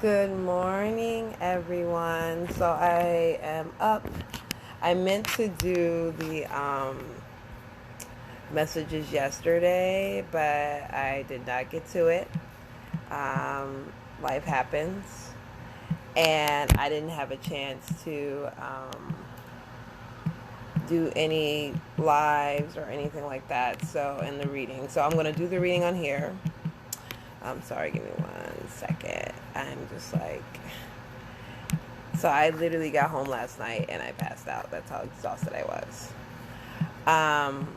Good morning, everyone. So I am up. I meant to do the messages yesterday, but I did not get to it. Life happens, and I didn't have a chance to do any lives or anything like that. So in the reading, so I'm gonna do the reading on here. I'm sorry. Give me 1 second. I'm just like. So I literally got home last night and I passed out. That's how exhausted I was. Um,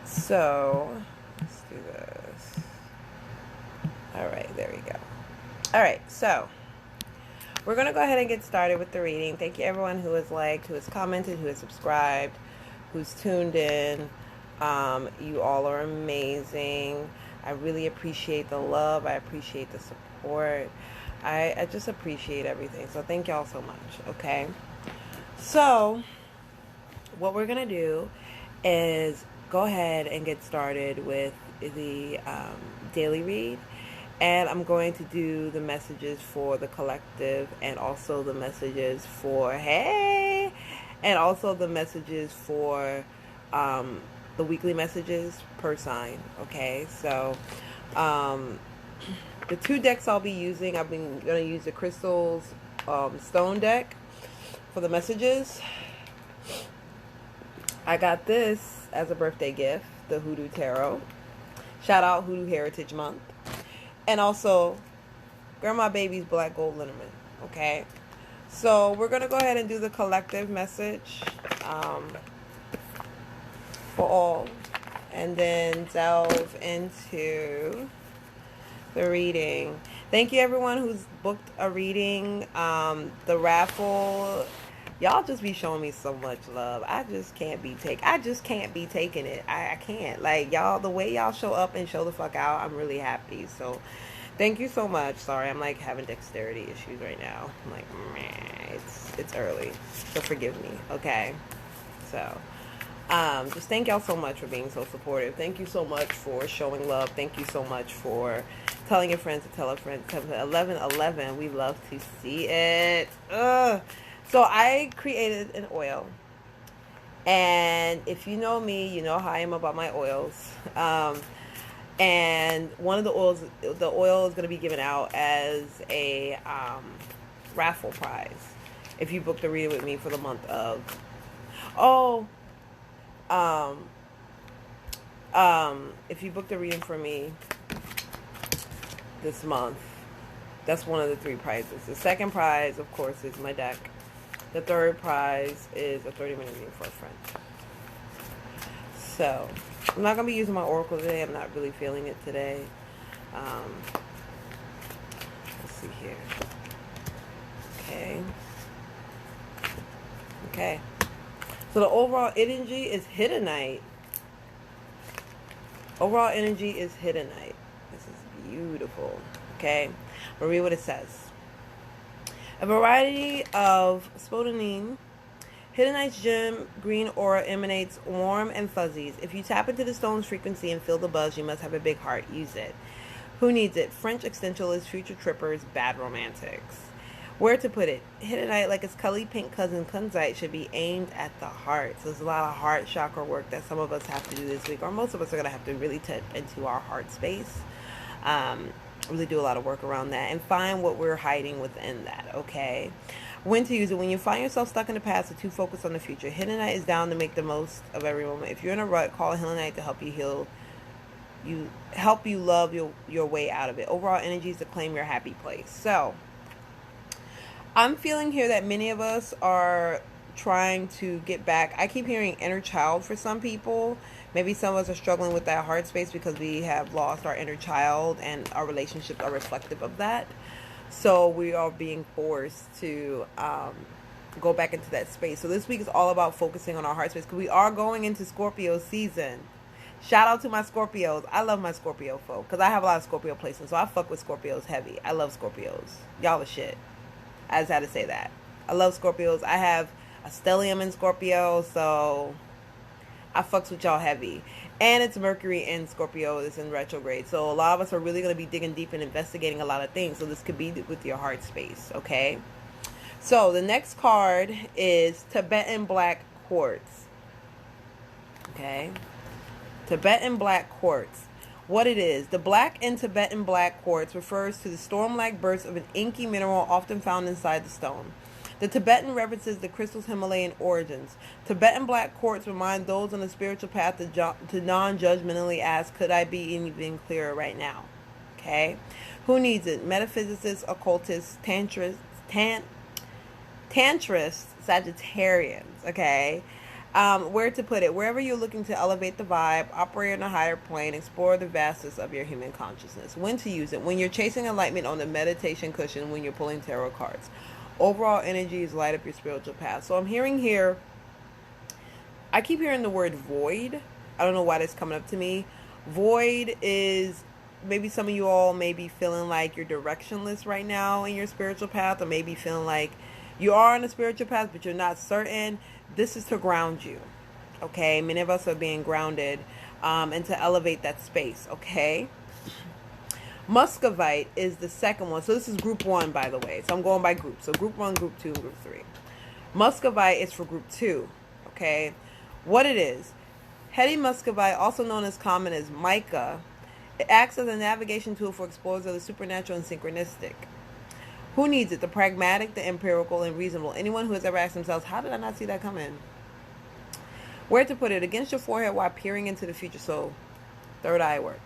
so let's do this. All right, there we go. All right, so we're gonna go ahead and get started with the reading. Thank you everyone who has liked, who has commented, who has subscribed, who's tuned in. You all are amazing. I really appreciate the love. I appreciate the support. I just appreciate everything. So thank y'all so much. Okay. So what we're going to do is go ahead and get started with the daily read. And I'm going to do the messages for the collective and also the messages for, hey, and also the messages for the weekly messages per sign. Okay. So the two decks I'll be using, I've been going to use the Crystals Stone deck for the messages. I got this as a birthday gift, the Hoodoo Tarot. Shout out Hoodoo Heritage Month. And also Grandma Baby's Black Gold Liniment. Okay. So we're going to go ahead and do the collective message for all. And then delve into the reading. Thank you everyone who's booked a reading. The raffle, y'all just be showing me so much love. I just can't be taking it. I can't. Like, y'all, the way y'all show up and show the fuck out, I'm really happy. So thank you so much. Sorry, I'm like having dexterity issues right now. I'm like, meh, it's early, so forgive me. Okay. So just thank y'all so much for being so supportive. Thank you so much for showing love. Thank you so much for telling your friends to tell a friend. 1111, we love to see it. Ugh. So I created an oil. And if you know me, you know how I am about my oils. And one of the oil is going to be given out as a raffle prize if you booked a reading with me for the month of... if you booked a reading for me this month, that's one of the 3 prizes. The second prize, of course, is my deck. The third prize is a 30-minute reading for a friend. So I'm not going to be using my oracle today. I'm not really feeling it today. Let's see here. Okay. So the overall energy is Hiddenite. Overall energy is Hiddenite. This is beautiful. Okay. I'll read what it says. A variety of spodumene. Hiddenite's gem green aura emanates warm and fuzzies. If you tap into the stone's frequency and feel the buzz, you must have a big heart. Use it. Who needs it? French existentialists, future trippers, bad romantics. Where to put it? Hiddenite, like its color pink cousin kunzite, should be aimed at the heart. So there's a lot of heart chakra work that some of us have to do this week, or most of us are going to have to really tap into our heart space. Really do a lot of work around that and find what we're hiding within that, okay? When to use it. When you find yourself stuck in the past or too focused on the future, Hiddenite is down to make the most of every moment. If you're in a rut, call Hiddenite to help you heal. Help you love your way out of it. Overall energy is to claim your happy place. So I'm feeling here that many of us are trying to get back. I keep hearing inner child for some people. Maybe some of us are struggling with that heart space because we have lost our inner child and our relationships are reflective of that. So we are being forced to go back into that space. So this week is all about focusing on our heart space because we are going into Scorpio season. Shout out to my Scorpios. I love my Scorpio folk because I have a lot of Scorpio placements. So I fuck with Scorpios heavy. I love Scorpios. Y'all are shit. I just had to say that. I love Scorpios. I have a stellium in Scorpio, so I fucks with y'all heavy. And it's Mercury in Scorpio is in retrograde. So a lot of us are really going to be digging deep and investigating a lot of things. So this could be with your heart space, okay? So the next card is Tibetan Black Quartz. Okay? Tibetan Black Quartz. What it is, the black in Tibetan Black Quartz refers to the storm-like bursts of an inky mineral often found inside the stone. The Tibetan references the crystal's Himalayan origins. Tibetan Black Quartz remind those on the spiritual path to non-judgmentally ask, could I be anything clearer right now? Okay? Who needs it? Metaphysicists, occultists, tantrists, Sagittarians, okay? Where to put it? Wherever you're looking to elevate the vibe, operate on a higher plane, explore the vastness of your human consciousness. When to use it? When you're chasing enlightenment on the meditation cushion, when you're pulling tarot cards. Overall energy is light up your spiritual path. So I'm hearing here, I keep hearing the word void. I don't know why that's coming up to me. Void is, maybe some of you all may be feeling like you're directionless right now in your spiritual path, or maybe feeling like you are on a spiritual path, but you're not certain. This is to ground you, okay? Many of us are being grounded and to elevate that space, okay? Muscovite is the second one. So this is group 1, by the way. So I'm going by group. So group 1, group 2, and group 3. Muscovite is for group 2, okay? What it is, heady muscovite, also known as common as mica, it acts as a navigation tool for explorers of the supernatural and synchronistic. Who needs it? The pragmatic, the empirical, and reasonable. Anyone who has ever asked themselves, how did I not see that coming? Where to put it? Against your forehead while peering into the future. So, third eye work.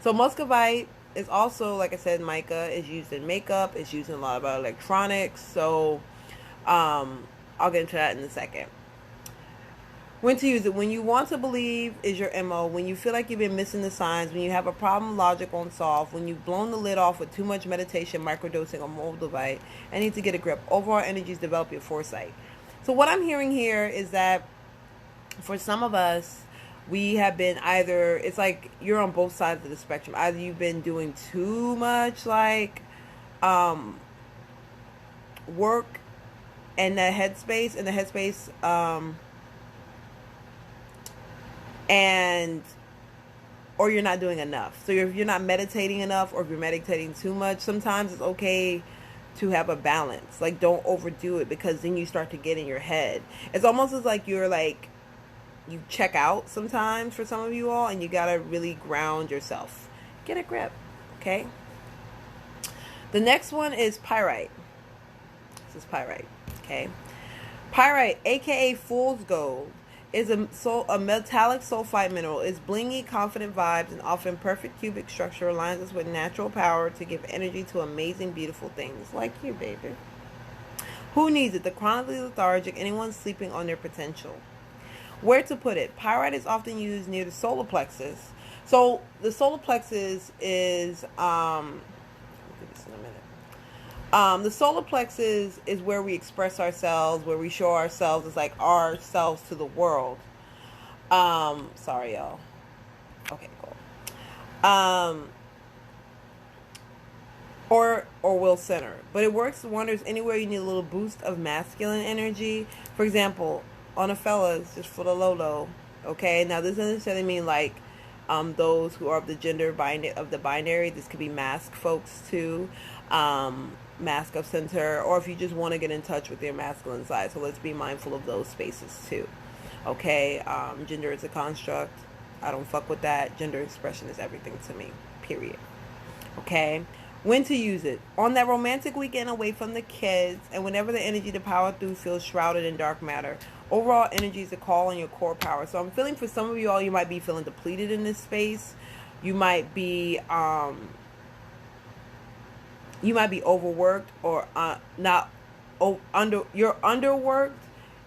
So, muscovite is also, like I said, mica is used in makeup. It's used in a lot of electronics. So, I'll get into that in a second. When to use it? When you want to believe is your MO. When you feel like you've been missing the signs. When you have a problem logic won't solve. When you've blown the lid off with too much meditation, microdosing, or moldavite. And need to get a grip. Overall energies develop your foresight. So what I'm hearing here is that for some of us, we have been either, it's like you're on both sides of the spectrum. Either you've been doing too much like work and the headspace, and or you're not doing enough. So if you're not meditating enough, or if you're meditating too much, sometimes it's okay to have a balance. Like, don't overdo it, because then you start to get in your head. It's almost as like you're like, you check out sometimes for some of you all, and you gotta really ground yourself. Get a grip, okay? The next one is pyrite. This is pyrite, okay? Pyrite, aka fool's gold, is a metallic sulfide mineral. It's blingy, confident vibes, and often perfect cubic structure aligns us with natural power to give energy to amazing, beautiful things. Like you, baby. Who needs it? The chronically lethargic, anyone sleeping on their potential. Where to put it? Pyrite is often used near the solar plexus. So the solar plexus is, I'll do this in a minute. The solar plexus is where we express ourselves, where we show ourselves as like ourselves to the world. Sorry, y'all. Okay, cool. Or will center. But it works wonders anywhere you need a little boost of masculine energy. For example, on a fellas, just for the low. Okay, now this doesn't necessarily mean like those who are of the gender binary. This could be mask folks too. Mask of center, or if you just want to get in touch with your masculine side. So let's be mindful of those spaces too. Okay, gender is a construct. I don't fuck with that. Gender expression is everything to me, period. Okay, when to use it? On that romantic weekend away from the kids, and whenever the energy to power through feels shrouded in dark matter. Overall energy is a call on your core power. So I'm feeling for some of you all, you might be feeling depleted in this space. You might be overworked, or you're underworked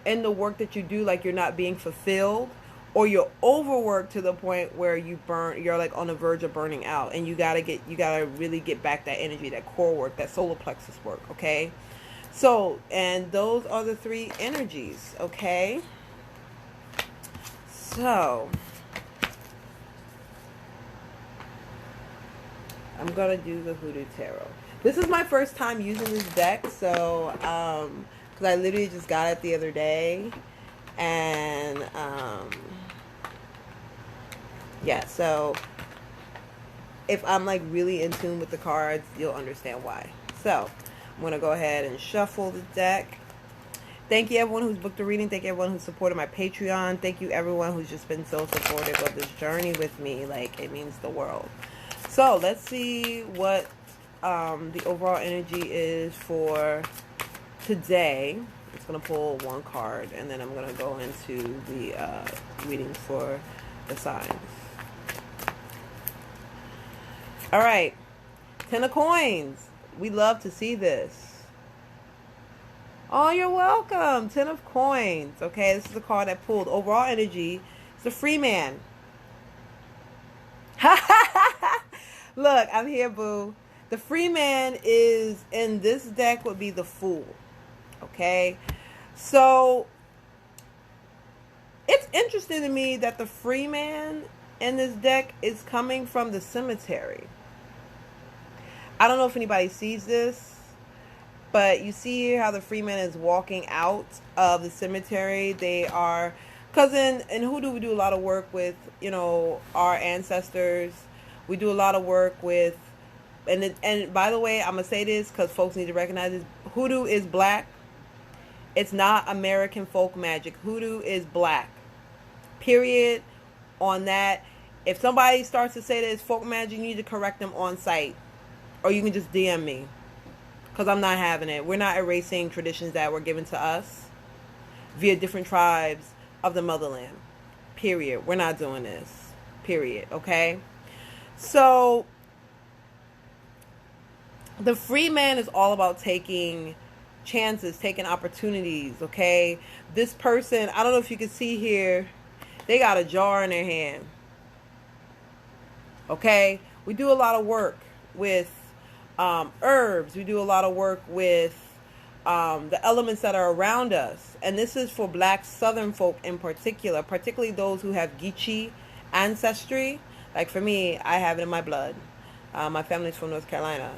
in the work that you do, like you're not being fulfilled, or you're overworked to the point where you're like on the verge of burning out, and you gotta really get back that energy, that core work, that solar plexus work, okay? So, and those are the 3 energies, okay? So, I'm gonna do the Hoodoo Tarot. This is my first time using this deck, so, because I literally just got it the other day, and, Yeah, so if I'm like really in tune with the cards, you'll understand why. So I'm going to go ahead and shuffle the deck. Thank you everyone who's booked a reading. Thank you everyone who's supported my Patreon. Thank you everyone who's just been so supportive of this journey with me. Like, it means the world. So let's see what the overall energy is for today. I'm just going to pull one card, and then I'm going to go into the reading for the signs. All right. 10 of coins. We love to see this. Oh, you're welcome. 10 of coins. Okay, this is the card that pulled. Overall energy. It's a free man. Look, I'm here, boo. The free man is in this deck would be the Fool. Okay, so it's interesting to me that the free man in this deck is coming from the cemetery. I don't know if anybody sees this, but you see here how the free man is walking out of the cemetery. They are, because in Hoodoo we do a lot of work with, you know, our ancestors. We do a lot of work with, and by the way, I'm going to say this because folks need to recognize this. Hoodoo is black. It's not American folk magic. Hoodoo is black. Period. On that. If somebody starts to say that it's folk magic, you need to correct them on site. Or you can just DM me. Because I'm not having it. We're not erasing traditions that were given to us via different tribes of the motherland. Period. We're not doing this. Period. Okay? So, the free man is all about taking chances, taking opportunities, okay? This person, I don't know if you can see here, they got a jar in their hand. Okay? We do a lot of work with herbs. We do a lot of work with the elements that are around us. And this is for black southern folk in particular, particularly those who have Geechee ancestry. Like for me, I have it in my blood. My family's from North Carolina.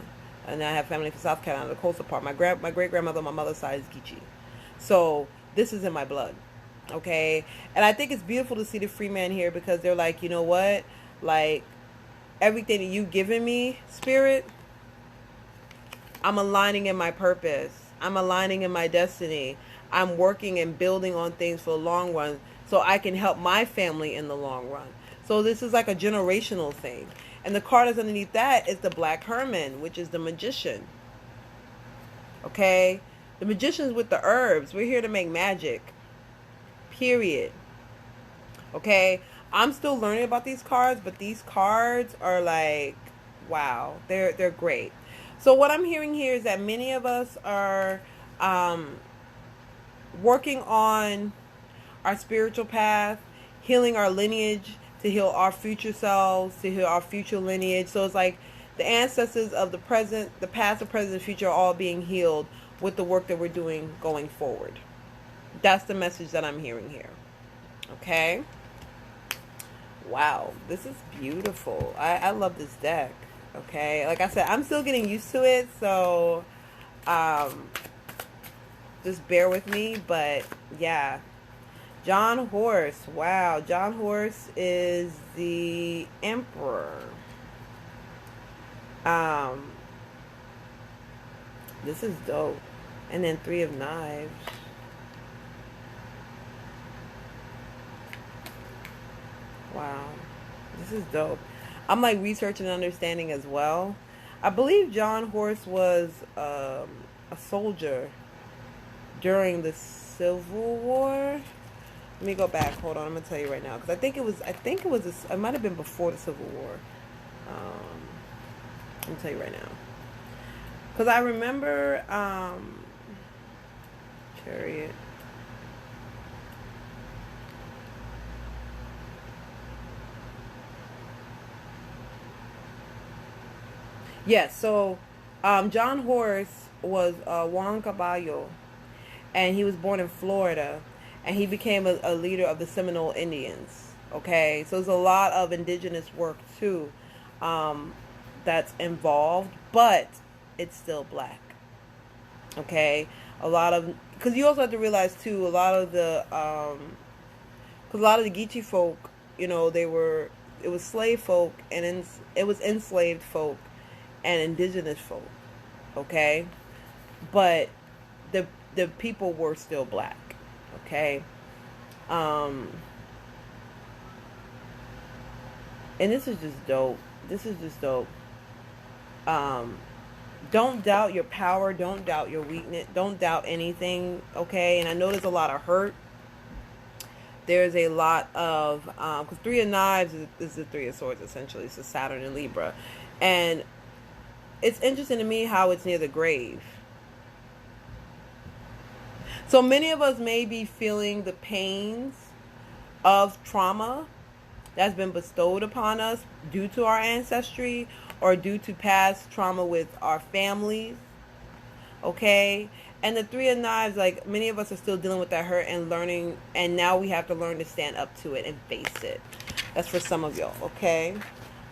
And I have family from South Carolina, the coastal part. My great-grandmother on my mother's side is Geechee. So this is in my blood. Okay? And I think it's beautiful to see the free man here because they're like, you know what? Like, everything that you've given me, spirit, I'm aligning in my purpose. I'm aligning in my destiny. I'm working and building on things for the long run so I can help my family in the long run. So this is like a generational thing. And the card that's underneath that is the Black Herman, which is the magician. Okay? The magician's with the herbs. We're here to make magic. Period. Okay? I'm still learning about these cards, but these cards are like, wow. They're great. So what I'm hearing here is that many of us are working on our spiritual path, healing our lineage, to heal our future selves, to heal our future lineage. So it's like the ancestors of the present, the past, the present, the future are all being healed with the work that we're doing going forward. That's the message that I'm hearing here. Okay? Wow. This is beautiful. I love this deck. Okay? Like I said, I'm still getting used to it, so just bear with me. But yeah. John Horse. Wow. John Horse is the Emperor. This is dope. And then 3 of Knives. Wow. This is dope. I'm like researching and understanding as well. I believe John Horse was a soldier during the Civil War. Let me go back. Hold on. I'm gonna tell you right now because I think it was. It might have been before the Civil War. Let me tell you right now because I remember Chariot. Yes. So, John Horse was Juan Caballo, and he was born in Florida. And he became a leader of the Seminole Indians. Okay, so there's a lot of indigenous work too that's involved, but it's still black. Okay, because you also have to realize too, a lot of the Geechee folk, you know, they were it was slave folk and it was enslaved folk and indigenous folk, okay? But the people were still black, okay? And this is just dope. This is just dope. Don't doubt your power. Don't doubt your weakness. Don't doubt anything, okay? And I know there's a lot of hurt. There's a lot of, because Three of Knives is the Three of Swords, essentially. It's a Saturn and Libra. And it's interesting to me how it's near the grave. So many of us may be feeling the pains of trauma that's been bestowed upon us due to our ancestry or due to past trauma with our families, okay? And the Three of Knives, like, many of us are still dealing with that hurt and learning, and now we have to learn to stand up to it and face it. That's for some of y'all, okay?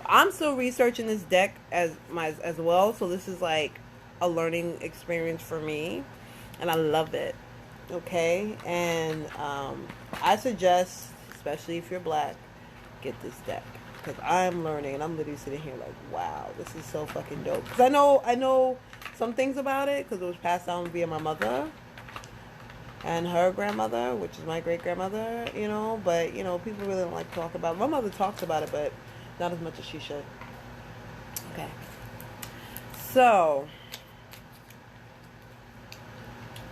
I'm still researching this deck as well, so this is like a learning experience for me, and I love it, okay? And I suggest, especially if you're black, get this deck, because I'm learning, and I'm literally sitting here like, wow, this is so fucking dope. Because I know some things about it, because it was passed down via my mother and her grandmother, which is my great grandmother, you know. But you know, people really don't like to talk about it. My mother talks about it, but not as much as she should. Okay, so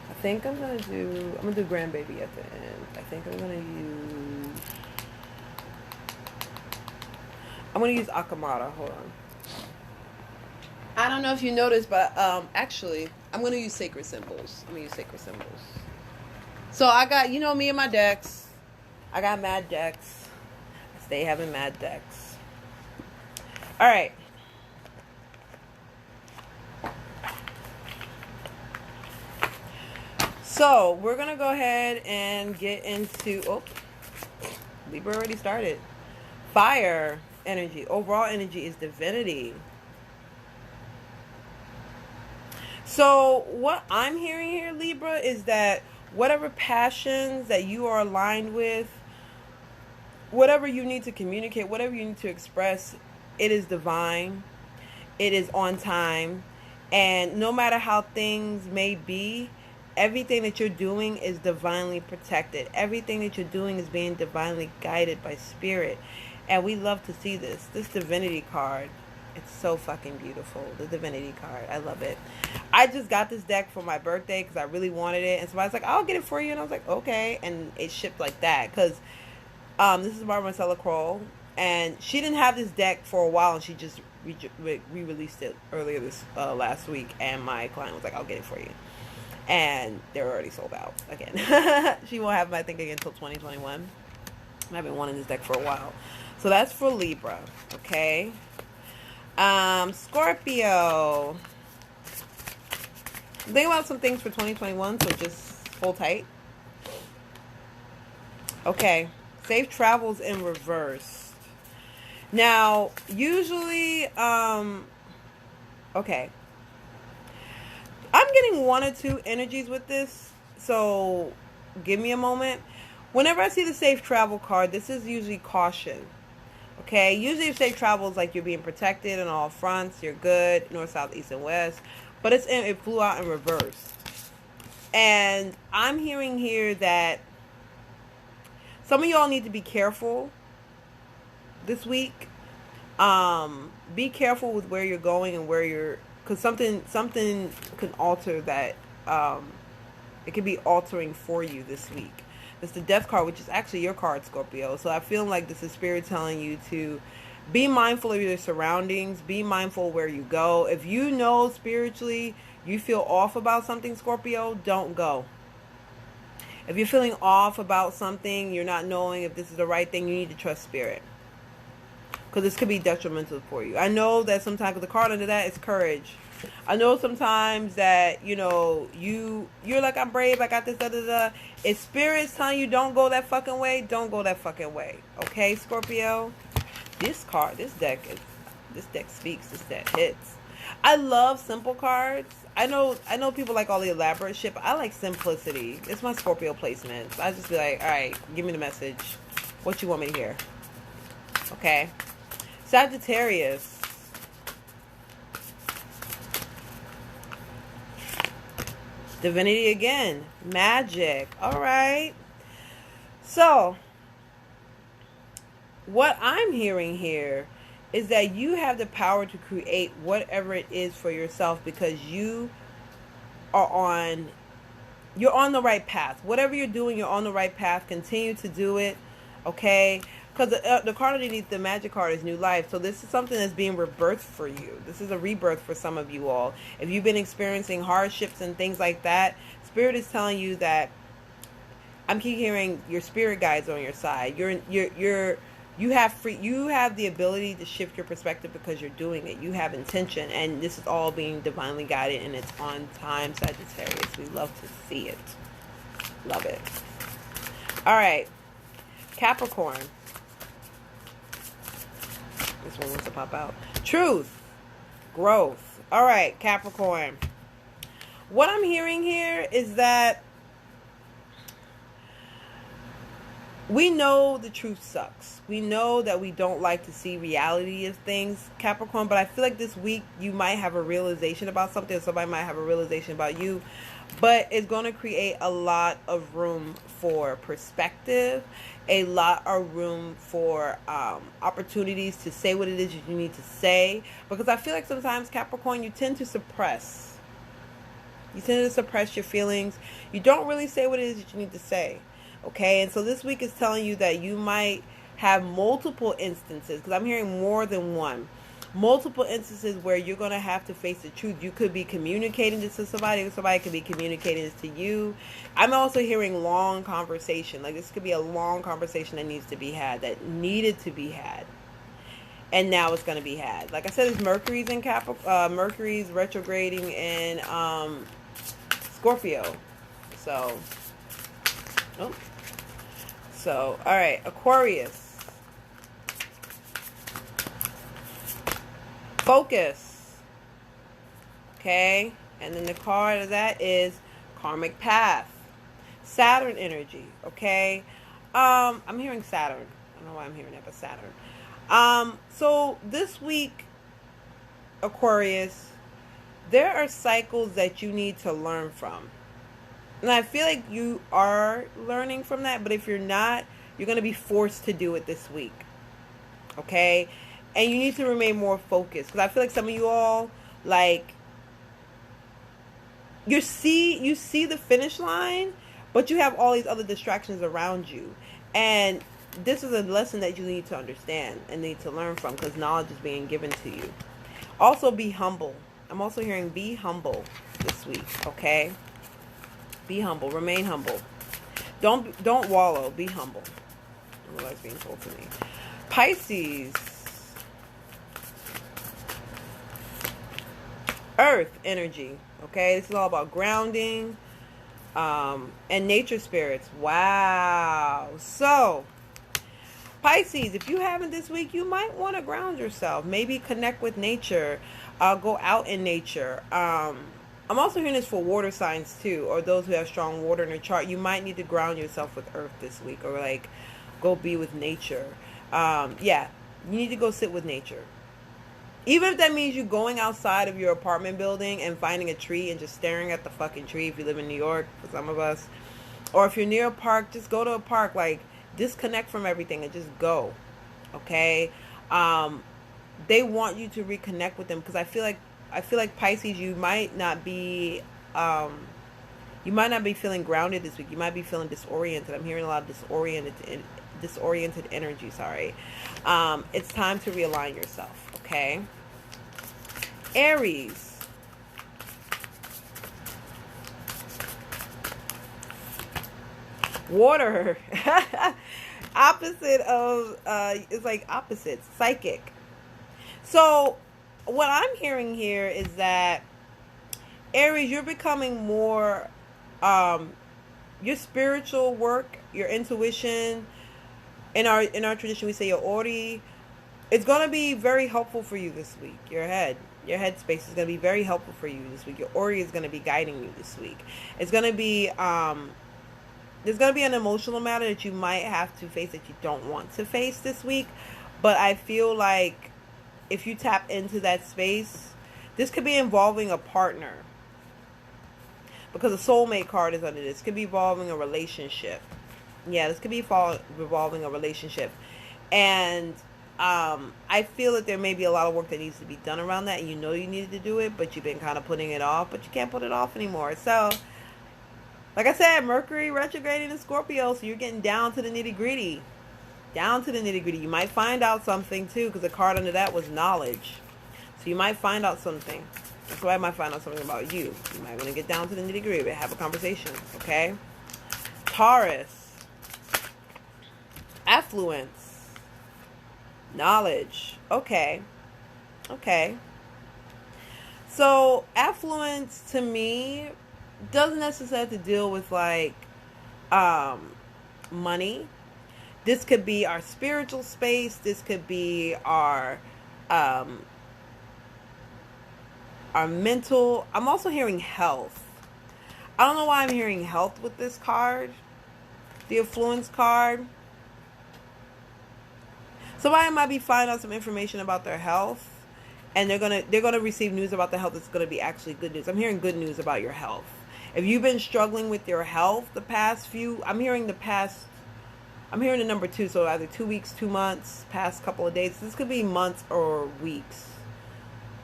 I think I'm gonna do grandbaby at the end. I think I'm gonna use Akamara. Hold on. I don't know if you noticed, but actually, I'm going to use sacred symbols. So I got, you know me and my decks. I got mad decks. I stay having mad decks. All right. So we're going to go ahead and get into, Libra already started. Fire energy. Overall energy is divinity. So what I'm hearing here, Libra, is that whatever passions that you are aligned with, whatever you need to communicate, whatever you need to express, it is divine. It is on time. And no matter how things may be, everything that you're doing is divinely protected. Everything that you're doing is being divinely guided by spirit. And we love to see this. This divinity card. It's so fucking beautiful. The divinity card. I love it. I just got this deck for my birthday because I really wanted it. And somebody's like, I'll get it for you. And I was like, okay. And it shipped like that. Because this is Barbara Marcella Kroll. And she didn't have this deck for a while. And she just re-released it earlier this last week. And my client was like, I'll get it for you. And they're already sold out again. She won't have my thing again until 2021. I've been wanting this deck for a while. So that's for Libra. Okay. Scorpio. Think about some things for 2021, so just hold tight. Okay. Safe travels in reverse. Now, usually, okay. I'm getting one or two energies with this, so give me a moment. Whenever I see the safe travel card, this is usually caution. Okay, usually if safe travel is like you're being protected on all fronts, you're good, north, south, east, and west. But it flew out in reverse. And I'm hearing here that some of y'all need to be careful this week. Be careful with where you're going and where you're, because something can alter that. It could be altering for you this week. It's the Death card, which is actually your card, Scorpio. So I feel like this is Spirit telling you to be mindful of your surroundings. Be mindful where you go. If you know spiritually you feel off about something, Scorpio, don't go. If you're feeling off about something, you're not knowing if this is the right thing, you need to trust Spirit. Because this could be detrimental for you. I know that sometimes the card under that is courage. I know sometimes that, you know, you're like, I'm brave, I got this, da, da, da. If Spirit's telling you don't go that fucking way, don't go that fucking way. Okay, Scorpio? This deck speaks, this deck hits. I love simple cards. I know people like all the elaborate shit, but I like simplicity. It's my Scorpio placements. I just be like, all right, give me the message. What you want me to hear? Okay. Sagittarius. Divinity again. Magic. All right. So, what I'm hearing here is that you have the power to create whatever it is for yourself because are on you're on the right path. Whatever you're doing, you're on the right path. Continue to do it, okay? Because the card underneath the magic card is new life. So this is something that's being rebirthed for you. This is a rebirth for some of you all. If you've been experiencing hardships and things like that, Spirit is telling you that I'm keep hearing your spirit guides on your side. You have the ability to shift your perspective because you're doing it. You have intention, and this is all being divinely guided, and it's on time, Sagittarius. We love to see it. Love it. All right. Capricorn. This one wants to pop out. Truth. Growth. All right, Capricorn. What I'm hearing here is that we know the truth sucks. We know that we don't like to see reality of things, Capricorn, but I feel like this week you might have a realization about something, or somebody might have a realization about you, but it's going to create a lot of room for perspective, a lot of room for opportunities to say what it is you need to say, because I feel like sometimes, Capricorn, you tend to suppress. You tend to suppress your feelings. You don't really say what it is that you need to say. Okay, and so this week is telling you that you might have multiple instances, because I'm hearing more than one. Multiple instances where you're going to have to face the truth. You could be communicating this to somebody, or somebody could be communicating this to you. I'm also hearing long conversation. Like this could be a long conversation that needs to be had, that needed to be had. And now it's going to be had. Like I said, it's Mercury's in Mercury's retrograding in Scorpio. So, all right, Aquarius. Focus. Okay, and then the card of that is Karmic Path. Saturn energy. Okay, I'm hearing Saturn. I don't know why I'm hearing that, but Saturn. So this week, Aquarius, there are cycles that you need to learn from. And I feel like you are learning from that, but if you're not, you're going to be forced to do it this week. Okay? And you need to remain more focused. Because I feel like some of you all, like, you see the finish line, but you have all these other distractions around you. And this is a lesson that you need to understand and need to learn from, because knowledge is being given to you. Also, be humble. I'm also hearing be humble this week, okay? Be humble. Remain humble. Don't wallow. Be humble. That's what's being told to me. Pisces. Earth energy. Okay, this is all about grounding and nature spirits. Wow. So, Pisces, if you haven't this week, you might want to ground yourself. Maybe connect with nature. Go out in nature. I'm also hearing this for water signs too, or those who have strong water in their chart. You might need to ground yourself with earth this week, or like go be with nature. Yeah, you need to go sit with nature. Even if that means you going outside of your apartment building and finding a tree and just staring at the fucking tree if you live in New York, for some of us. Or if you're near a park, just go to a park. Like, disconnect from everything and just go. Okay? They want you to reconnect with them, because I feel like Pisces, you might not be feeling grounded this week. You might be feeling disoriented. I'm hearing a lot of disoriented energy. Sorry. It's time to realign yourself. Okay. Aries. Water. Opposite of it's like opposites. Psychic. So what I'm hearing here is that Aries, you're becoming more your spiritual work, your intuition. In our tradition, we say your Ori. It's going to be very helpful for you this week. Your head space is going to be very helpful for you this week. Your Ori is going to be guiding you this week. It's going to be there's going to be an emotional matter that you might have to face that you don't want to face this week, But I feel like if you tap into that space, this could be involving a partner. Because a soulmate card is under this. Could be involving a relationship. Yeah, this could be revolving a relationship. And I feel that there may be a lot of work that needs to be done around that. And you know you needed to do it, but you've been kind of putting it off. But you can't put it off anymore. So, like I said, Mercury retrograding in Scorpio. So you're getting down to the nitty gritty. Down to the nitty gritty. You might find out something too. Because the card under that was knowledge. So you might find out something. So I might find out something about you. You might want to get down to the nitty gritty, but have a conversation, okay? Taurus. Affluence. Knowledge. Okay. Okay. So affluence to me doesn't necessarily have to deal with like money. This could be our spiritual space. This could be our mental. I'm also hearing health. I don't know why I'm hearing health with this card. The affluence card. Somebody might be finding out some information about their health, and they're gonna receive news about the health that's gonna be actually good news. I'm hearing good news about your health. If you've been struggling with your health the past few, I'm hearing the number 2, so either 2 weeks, 2 months, past couple of days. This could be months or weeks.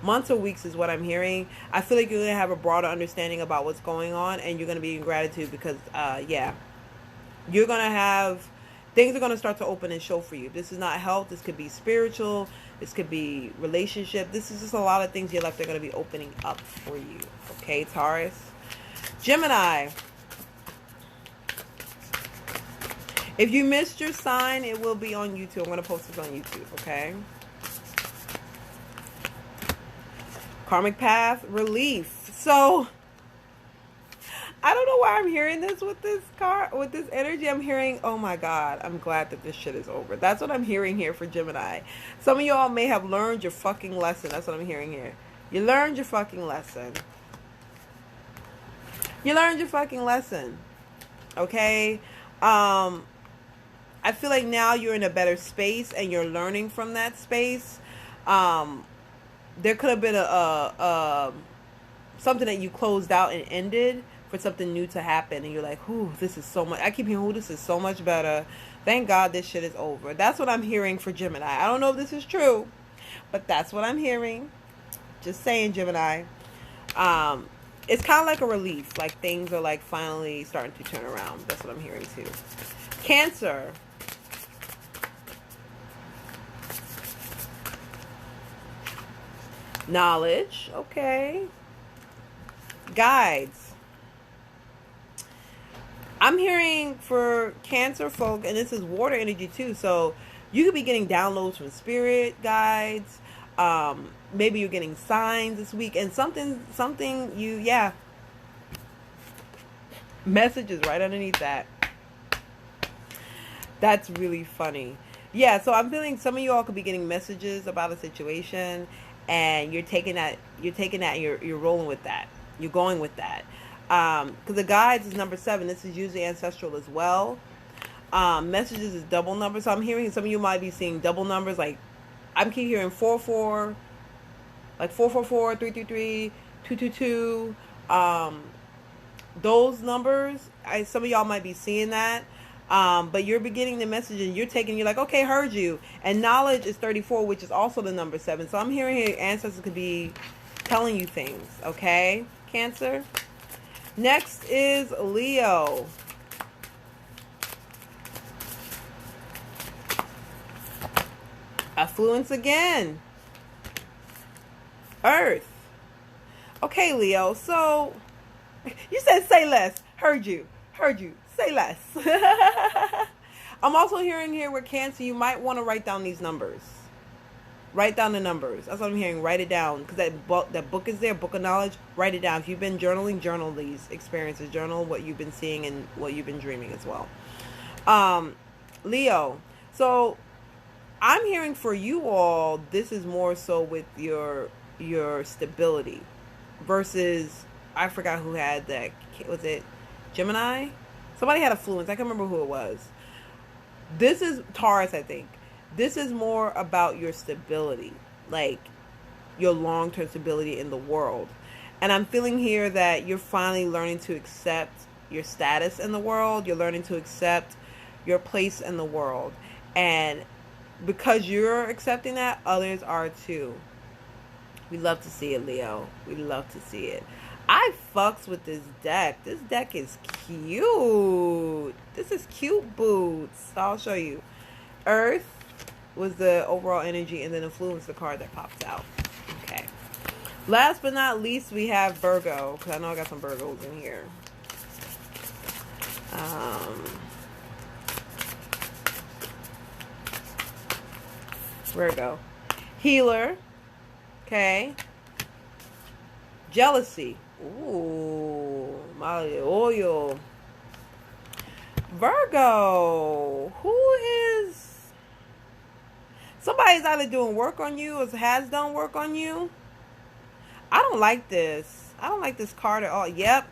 Months or weeks is what I'm hearing. I feel like you're going to have a broader understanding about what's going on, and you're going to be in gratitude because, you're going to have, things are going to start to open and show for you. This is not health. This could be spiritual. This could be relationship. This is just a lot of things in your life that are going to be opening up for you. Okay, Taurus. Gemini. If you missed your sign, it will be on YouTube. I'm going to post this on YouTube, okay? Karmic path, relief. So, I don't know why I'm hearing this with this card, with this energy. I'm hearing, oh my God, I'm glad that this shit is over. That's what I'm hearing here for Gemini. Some of y'all may have learned your fucking lesson. That's what I'm hearing here. You learned your fucking lesson. You learned your fucking lesson. Okay? I feel like now you're in a better space and you're learning from that space. There could have been a something that you closed out and ended for something new to happen, and you're like, "Ooh, this is so much." I keep hearing, "Ooh, this is so much better." Thank God this shit is over. That's what I'm hearing for Gemini. I don't know if this is true, but that's what I'm hearing. Just saying, Gemini. It's kind of like a relief, like things are like finally starting to turn around. That's what I'm hearing too. Cancer. Knowledge. Okay. Guides. I'm hearing for Cancer folk, and this is water energy too, so you could be getting downloads from spirit guides. Maybe you're getting signs this week, and something messages right underneath that. That's really funny. Yeah, so I'm feeling some of you all could be getting messages about a situation, and you're taking that, and you're rolling with that. You're going with that. Because the guides is number 7. This is usually ancestral as well. Messages is double numbers. So I'm hearing some of you might be seeing double numbers. Like, I'm keep hearing 44, like 444, 333, 222. Those numbers, some of y'all might be seeing that. But you're beginning the message and you're like, okay, heard you. And knowledge is 34, which is also the number 7. So I'm hearing here ancestors could be telling you things. Okay, Cancer. Next is Leo. Affluence again. Earth. Okay, Leo. So you said say less. Heard you. Say less. I'm also hearing here with Cancer, you might want to write down these numbers. Write down the numbers. That's what I'm hearing. Write it down. Because that book is there, Book of Knowledge. Write it down. If you've been journaling, journal these experiences. Journal what you've been seeing and what you've been dreaming as well. Leo. So I'm hearing for you all, this is more so with your stability. Versus, I forgot who had that. Was it Gemini? Somebody had affluence. I can't remember who it was. This is Taurus, I think. This is more about your stability, like your long-term stability in the world. And I'm feeling here that you're finally learning to accept your status in the world. You're learning to accept your place in the world. And because you're accepting that, others are too. We love to see it, Leo. We love to see it. I fucks with this deck. This deck is cute. This is cute boots. I'll show you. Earth was the overall energy, and then Influence, the card that pops out. Okay. Last but not least, we have Virgo, because I know I got some Virgos in here. Virgo. Healer. Okay. Jealousy. Ooh. Molly oil. Virgo. Who is... Somebody's either doing work on you or has done work on you. I don't like this. I don't like this card at all. Yep.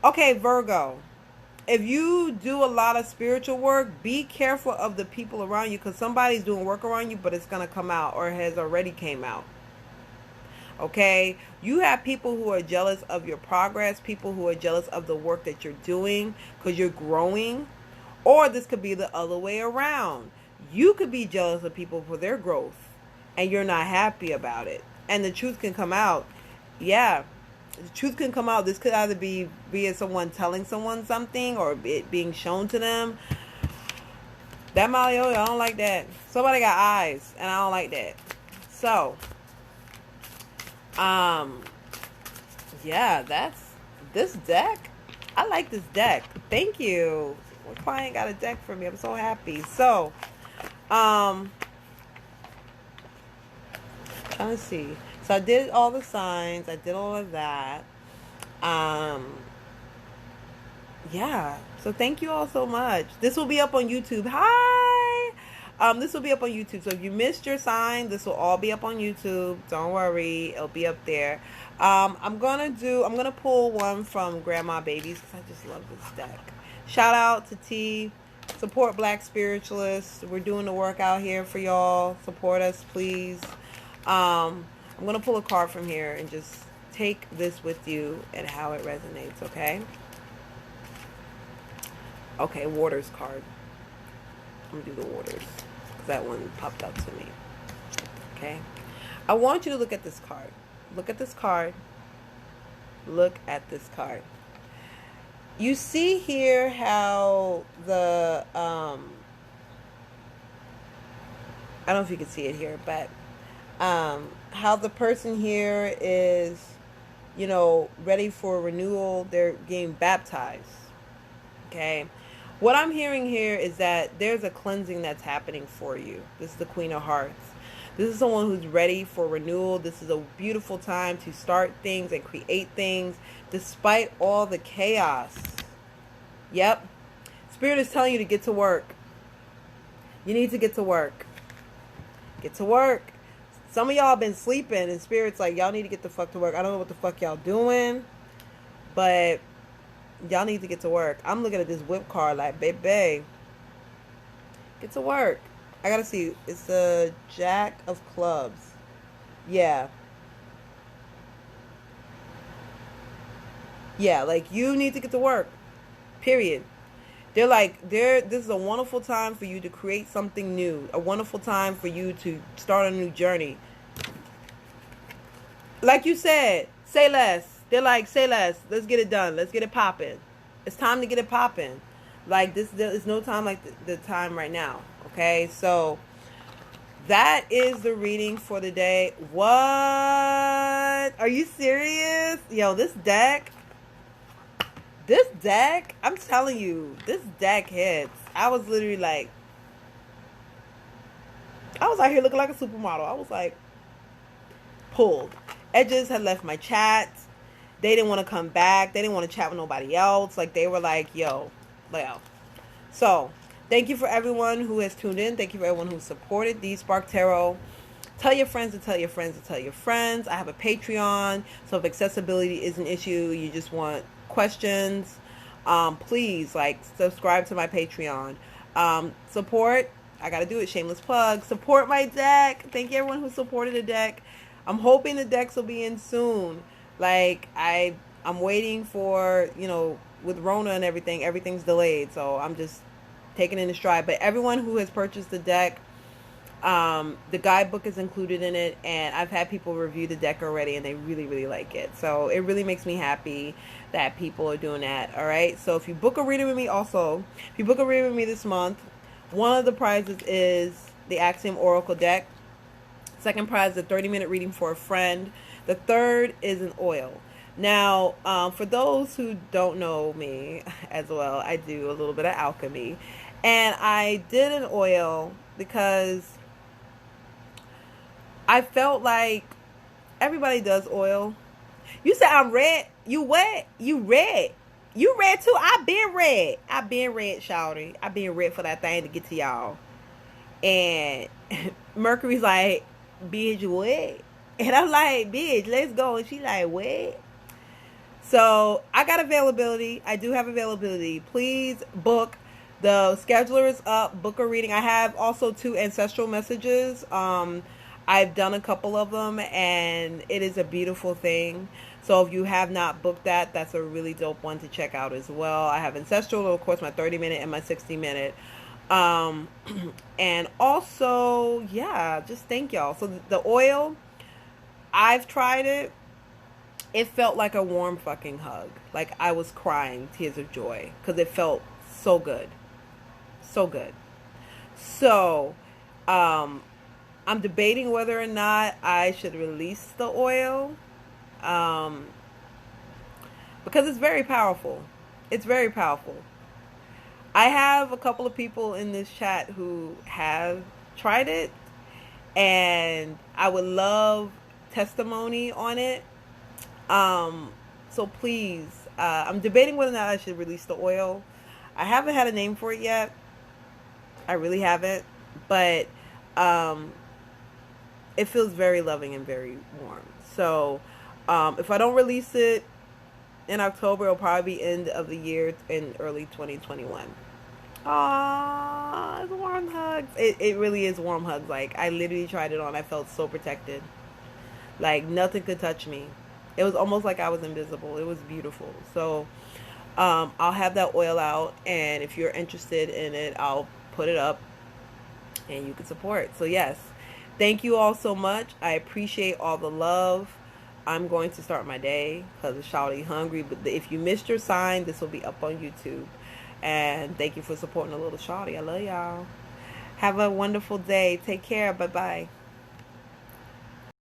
Okay, Virgo. If you do a lot of spiritual work, be careful of the people around you, because somebody's doing work around you, but it's going to come out or has already came out. Okay? You have people who are jealous of your progress, people who are jealous of the work that you're doing because you're growing. Or this could be the other way around. You could be jealous of people for their growth and you're not happy about it. And the truth can come out. Yeah. The truth can come out. This could either be it someone telling someone something or it being shown to them. That Malio, I don't like that. Somebody got eyes and I don't like that. So, yeah, that's this deck. I like this deck. Thank you. My client got a deck for me. I'm so happy. So, trying to see. So I did all the signs. I did all of that. Yeah. So thank you all so much. This will be up on YouTube. Hi. This will be up on YouTube. So if you missed your sign, this will all be up on YouTube. Don't worry. It'll be up there. I'm gonna pull one from Grandma Babies because I just love this deck. Shout out to T. Support Black Spiritualists. We're doing the work out here for y'all. Support us, please. I'm going to pull a card from here and just take this with you and how it resonates, okay? Okay, Waters card. I'm going to do the Waters because that one popped up to me. Okay? I want you to look at this card. Look at this card. Look at this card. You see here how the, I don't know if you can see it here, but how the person here is, you know, ready for renewal. They're getting baptized. Okay. What I'm hearing here is that there's a cleansing that's happening for you. This is the Queen of Hearts. This is someone who's ready for renewal. This is a beautiful time to start things and create things despite all the chaos. Yep. Spirit is telling you to get to work. You need to get to work. Get to work. Some of y'all have been sleeping and Spirit's like, y'all need to get the fuck to work. I don't know what the fuck y'all doing, but y'all need to get to work. I'm looking at this whip card like, baby, get to work. I gotta see. It's the Jack of Clubs. Yeah. Yeah, like you need to get to work. Period. They're like, this is a wonderful time for you to create something new. A wonderful time for you to start a new journey. Like you said, say less. They're like, say less. Let's get it done. Let's get it popping. It's time to get it popping. Like this, there is no time like the time right now. Okay, so that is the reading for the day. What? Are you serious? Yo, this deck, I'm telling you, this deck hits. I was literally like, I was out here looking like a supermodel. I was like, pulled. Edges had left my chat. They didn't want to come back. They didn't want to chat with nobody else. Like, they were like, yo, well. So, thank you for everyone who has tuned in. Thank you for everyone who supported the Spark Tarot. Tell your friends to tell your friends to tell your friends. I have a Patreon. So, if accessibility is an issue, you just want questions, please, like, subscribe to my Patreon. Support I gotta do it. Shameless plug. Support my deck. Thank you everyone who supported the deck. I'm hoping the decks will be in soon. Like I'm waiting for, with Rona and everything, everything's delayed. So I'm just taking it in stride. But everyone who has purchased the deck, the guidebook is included in it, and I've had people review the deck already, and they really, really like it. So it really makes me happy that people are doing that. All right. So if you book a reading with me, if you book a reading with me this month, one of the prizes is the Axiom Oracle deck. Second prize is a 30-minute reading for a friend. The third is an oil. Now, for those who don't know me as well, I do a little bit of alchemy, and I did an oil because I felt like everybody does oil. You said I'm red. You wet. You red. You red too. I been red. I been red, shawty. I been red for that thing to get to y'all. And Mercury's like, bitch, what? And I'm like, bitch, let's go. And she's like, what? So I got availability. I do have availability. Please book. The scheduler is up. Book a reading. I have also 2 ancestral messages. I've done a couple of them, and it is a beautiful thing. So if you have not booked that, that's a really dope one to check out as well. I have ancestral, of course, my 30-minute and my 60-minute. And also, yeah, just thank y'all. So the oil, I've tried it. It felt like a warm fucking hug. Like I was crying tears of joy because it felt so good. So good. So, I'm debating whether or not I should release the oil. Because it's very powerful. It's very powerful. I have a couple of people in this chat who have tried it, and I would love testimony on it. So please, I'm debating whether or not I should release the oil. I haven't had a name for it yet. I really haven't, but it feels very loving and very warm. So if I don't release it in October, it'll probably be end of the year in early 2021. Aww, it's warm hugs. It really is warm hugs. Like I literally tried it on. I felt so protected. Like nothing could touch me. It was almost like I was invisible. It was beautiful. So I'll have that oil out, and if you're interested in it, I'll put it up and you can support. So yes, thank you all so much. I appreciate all the love. I'm going to start my day because it's shawty hungry. But if you missed your sign, this will be up on YouTube. And thank you for supporting a little shawty. I love y'all. Have a wonderful day. Take care. Bye-bye.